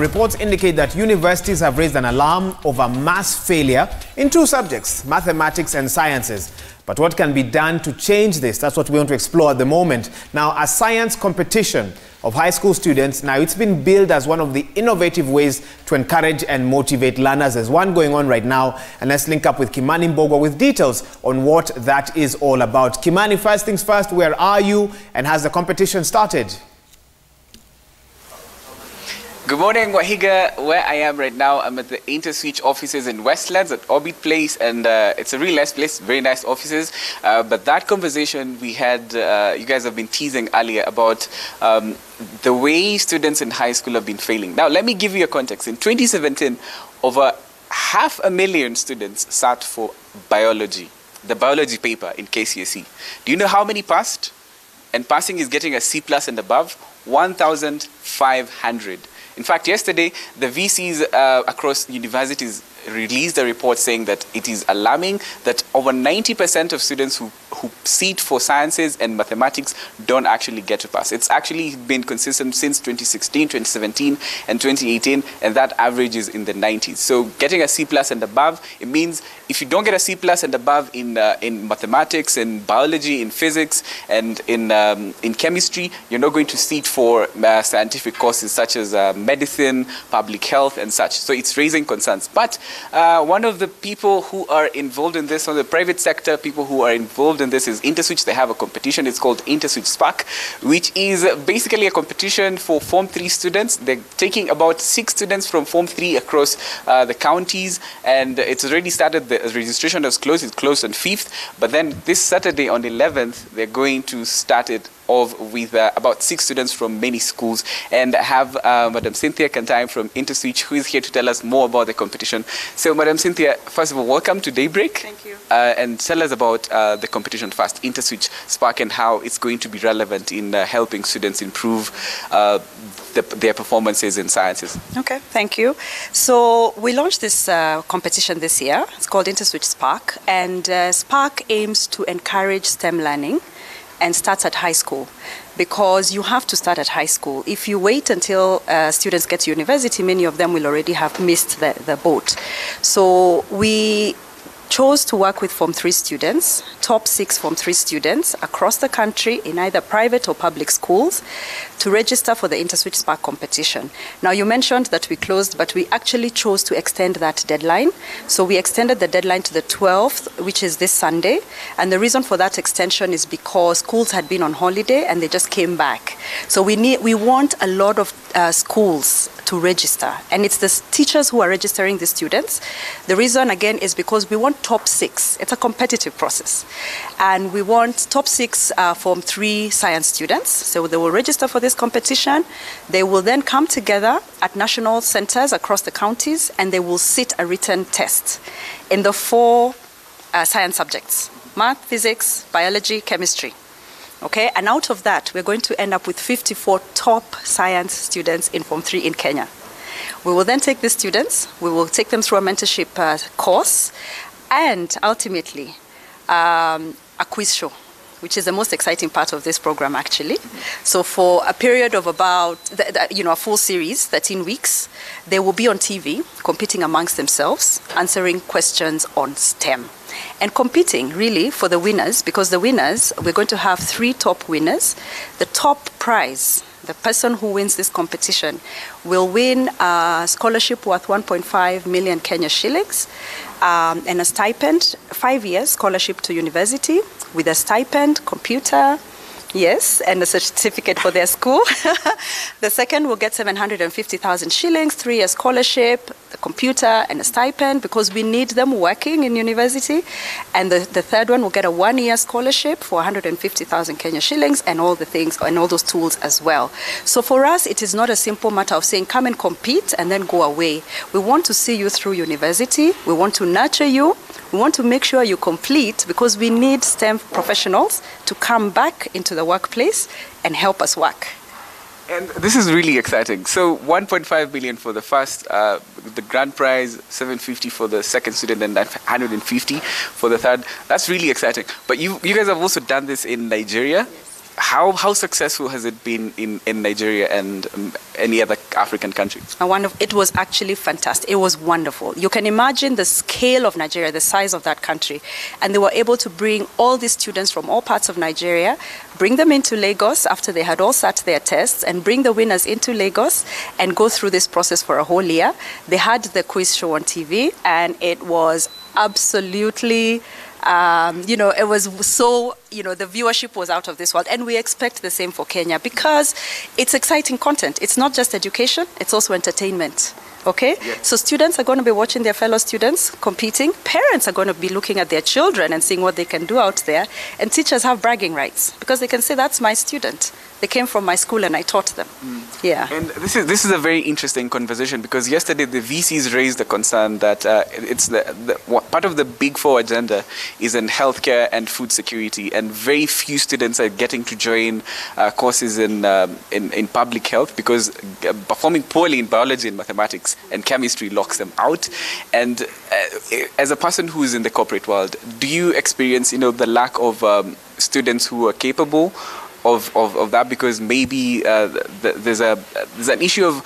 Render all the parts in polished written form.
Reports indicate that universities have raised an alarm over mass failure in two subjects, mathematics and sciences. But what can be done to change this? That's what we want to explore at the moment. Now, a science competition of high school students, now it's been billed as one of the innovative ways to encourage and motivate learners. There's one going on right now, and let's link up with Kimani Mbogwa with details on what that is all about. Kimani, first things first, where are you and has the competition started? Good morning, Wahiga. Where I am right now, I'm at the Interswitch offices in Westlands at Orbit Place, and it's a really nice place, very nice offices. But that conversation we had, you guys have been teasing earlier about the way students in high school have been failing. Now, let me give you a context. In 2017, over 500,000 students sat for biology, the biology paper in KCSE. Do you know how many passed? And passing is getting a C+ and above, 1,500. In fact, yesterday, the VCs across universities released a report saying that it is alarming that over 90% of students who sit for sciences and mathematics don't actually get to pass. It's actually been consistent since 2016, 2017, and 2018, and that average is in the 90s. So getting a C+ and above, it means if you don't get a C+ and above in mathematics, in biology, in physics, and in chemistry, you're not going to sit for scientific courses such as medicine, public health, and such. So it's raising concerns. But one of the people who are involved in this, on the private sector, people who are involved in this is Interswitch. They have a competition. It's called Interswitch Spark, which is basically a competition for Form 3 students. They're taking about 6 students from Form 3 across the counties, and it's already started. The registration was closed. It's closed on 5th, but then this Saturday on the 11th, they're going to start it off with about 6 students from many schools, and have Madam Cynthia Kantime from Interswitch, who is here to tell us more about the competition. So, Madam Cynthia, first of all, welcome to Daybreak. Thank you. And tell us about the competition first, Interswitch Spark, and how it's going to be relevant in helping students improve their performances in sciences. Okay, thank you. So we launched this competition this year. It's called Interswitch Spark, and Spark aims to encourage STEM learning and starts at high school, because you have to start at high school. If you wait until students get to university, many of them will already have missed the boat. So we chose to work with Form 3 students, top 6 Form 3 students across the country in either private or public schools, to register for the Interswitch Spark competition. Now, you mentioned that we closed, but we actually chose to extend that deadline. So we extended the deadline to the 12th, which is this Sunday. And the reason for that extension is because schools had been on holiday and they just came back. So we want a lot of schools to register, and it's the teachers who are registering the students. The reason, again, is because we want top 6. It's a competitive process, and we want top 6 Form 3 science students. So they will register for this competition. They will then come together at national centers across the counties, and they will sit a written test in the 4 science subjects: math, physics, biology, chemistry. Okay, and out of that, we're going to end up with 54 top science students in Form 3 in Kenya. We will then take these students, we will take them through a mentorship course, and ultimately a quiz show, which is the most exciting part of this program, actually. So for a period of about, a full series, 13 weeks, they will be on TV, competing amongst themselves, answering questions on STEM. And competing, really, for the winners, because the winners, we're going to have 3 top winners. The top prize, the person who wins this competition, will win a scholarship worth 1.5 million Kenya shillings, and a stipend, 5 years scholarship to university, with a stipend, computer, yes, and a certificate for their school. The second will get 750,000 shillings, 3-year scholarship, a computer, and a stipend, because we need them working in university. And the third one will get a 1-year scholarship for 150,000 Kenya shillings, and all the things, and all those tools as well. So for us, it is not a simple matter of saying, come and compete and then go away. We want to see you through university. We want to nurture you. We want to make sure you complete, because we need STEM professionals to come back into the workplace and help us work. And this is really exciting. So 1.5 billion for the first, the grand prize, 750 for the second student, and 150 for the third. That's really exciting. But you guys have also done this in Nigeria. Yes. how successful has it been in Nigeria and any other African country? It was actually fantastic. It was wonderful. You can imagine the scale of Nigeria, the size of that country. And they were able to bring all these students from all parts of Nigeria, bring them into Lagos after they had all sat their tests, and bring the winners into Lagos and go through this process for a whole year. They had the quiz show on TV, and it was absolutely... it was so, the viewership was out of this world. And we expect the same for Kenya because it's exciting content. It's not just education, it's also entertainment. Okay? Yes. So students are going to be watching their fellow students competing. Parents are going to be looking at their children and seeing what they can do out there. And teachers have bragging rights because they can say, that's my student. They came from my school and I taught them. Yeah. And this is a very interesting conversation because yesterday the VCs raised the concern that it's part of the Big Four agenda is in healthcare and food security, and very few students are getting to join courses in public health because performing poorly in biology and mathematics and chemistry locks them out. And as a person who is in the corporate world, do you experience the lack of students who are capable of that, because maybe there's an issue of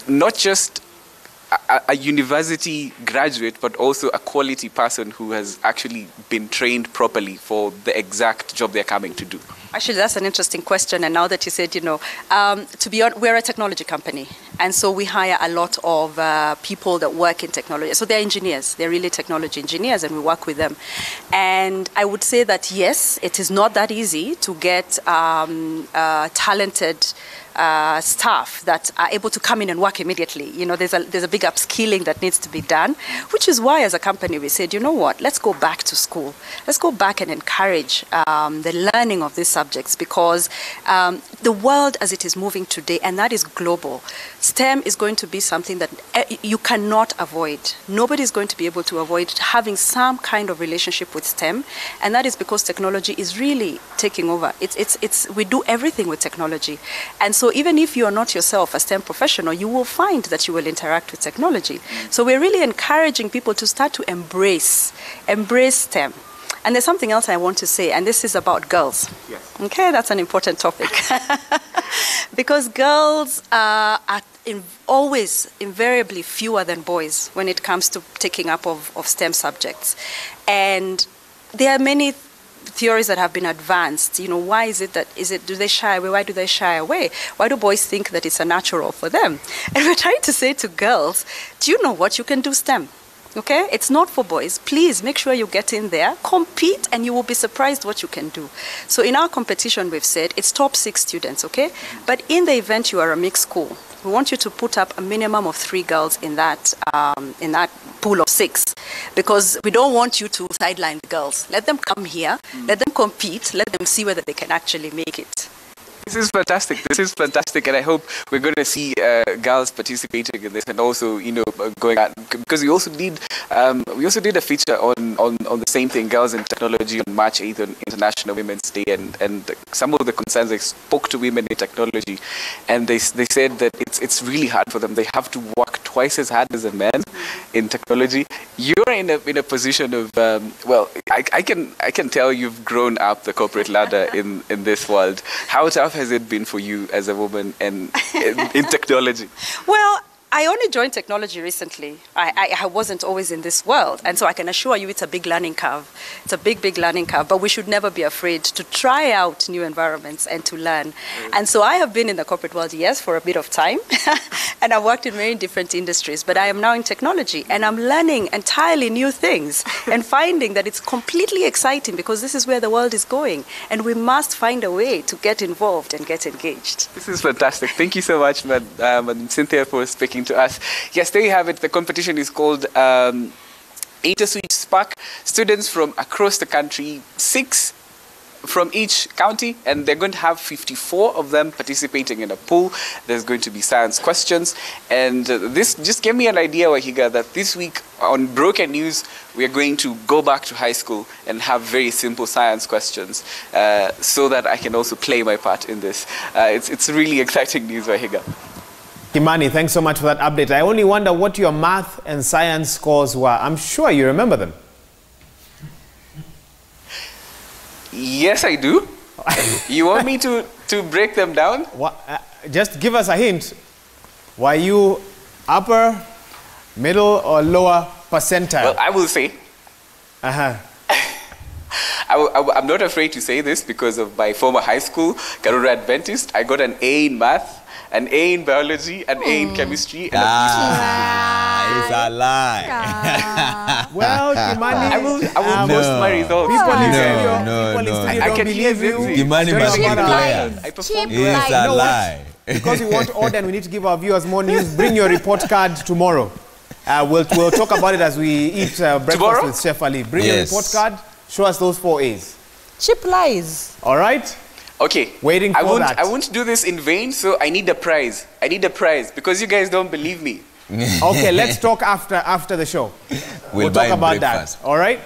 not just a university graduate but also a quality person who has actually been trained properly for the exact job they're coming to do? Actually, that's an interesting question. And now that you said, to be honest, we're a technology company. And so we hire a lot of people that work in technology. So they're engineers. They're really technology engineers, and we work with them. And I would say that, yes, it is not that easy to get talented staff that are able to come in and work immediately. There's a big upskilling that needs to be done, which is why as a company we said, let's go back to school. Let's go back and encourage the learning of these subjects, because the world as it is moving today, and that is global, STEM is going to be something that you cannot avoid. Nobody is going to be able to avoid having some kind of relationship with STEM, and that is because technology is really taking over. We do everything with technology. And so even if you are not yourself a STEM professional, you will find that you will interact with technology. So we're really encouraging people to start to embrace STEM. And there's something else I want to say, and this is about girls. Yes. Okay, that's an important topic. Because girls are always invariably fewer than boys when it comes to taking up of STEM subjects. And there are many theories that have been advanced. Why is it that, do they shy away? Why do they shy away? Why do boys think that it's a natural for them? And we're trying to say to girls, do you know what? You can do STEM. Okay? It's not for boys. Please make sure you get in there, compete, and you will be surprised what you can do. So in our competition, we've said it's top 6 students, okay? But in the event you are a mixed school, we want you to put up a minimum of 3 girls in that pool of 6, because we don't want you to sideline the girls. Let them come here, let them compete, let them see whether they can actually make it. This is fantastic. This is fantastic, and I hope we're going to see girls participating in this, and also, going out, because we also did a feature on the same thing, girls in technology, on March 8th on International Women's Day, and some of the concerns, I spoke to women in technology, and they said that it's really hard for them. They have to work twice as hard as a man in technology. You're in a position of I can tell you've grown up the corporate ladder in this world. How tough has it been for you as a woman and in technology? Well, I only joined technology recently. I wasn't always in this world. And so I can assure you it's a big learning curve. It's a big, big learning curve. But we should never be afraid to try out new environments and to learn. And so I have been in the corporate world, yes, for a bit of time. And I've worked in very different industries. But I am now in technology. And I'm learning entirely new things and finding that it's completely exciting, because this is where the world is going. And we must find a way to get involved and get engaged. This is fantastic. Thank you so much, Madam Cynthia, for speaking to us. Yes, there you have it. The competition is called Interswitch Spark. Students from across the country, 6 from each county, and they're going to have 54 of them participating in a pool. There's going to be science questions, and this just gave me an idea, Wahiga, that this week on Broken News we are going to go back to high school and have very simple science questions, so that I can also play my part in this. It's really exciting news, Wahiga. Kimani, thanks so much for that update. I only wonder what your math and science scores were. I'm sure you remember them. Yes, I do. You want me to break them down? Just give us a hint. Were you upper, middle, or lower percentile? Well, I will say. Uh-huh. I'm not afraid to say this because of my former high school, Karura Adventist. I got an A in math, an A in biology, an A in chemistry, and it's a lie. Well, Kimani, I will post my results. People in No. studio I don't can hear believe you. Zimzi. Kimani must Cheap declare. I performed It's well. a know what? lie. Because we want order and we need to give our viewers more news, bring your report card tomorrow. We'll talk about it as we eat breakfast Tomorrow? with Chef Ali. Bring your report card. Show us those 4 A's. Cheap lies. All right? Okay. Waiting for that. I won't do this in vain, so I need a prize. I need a prize because you guys don't believe me. Okay, let's talk after the show. We'll talk about breakfast. that. All right?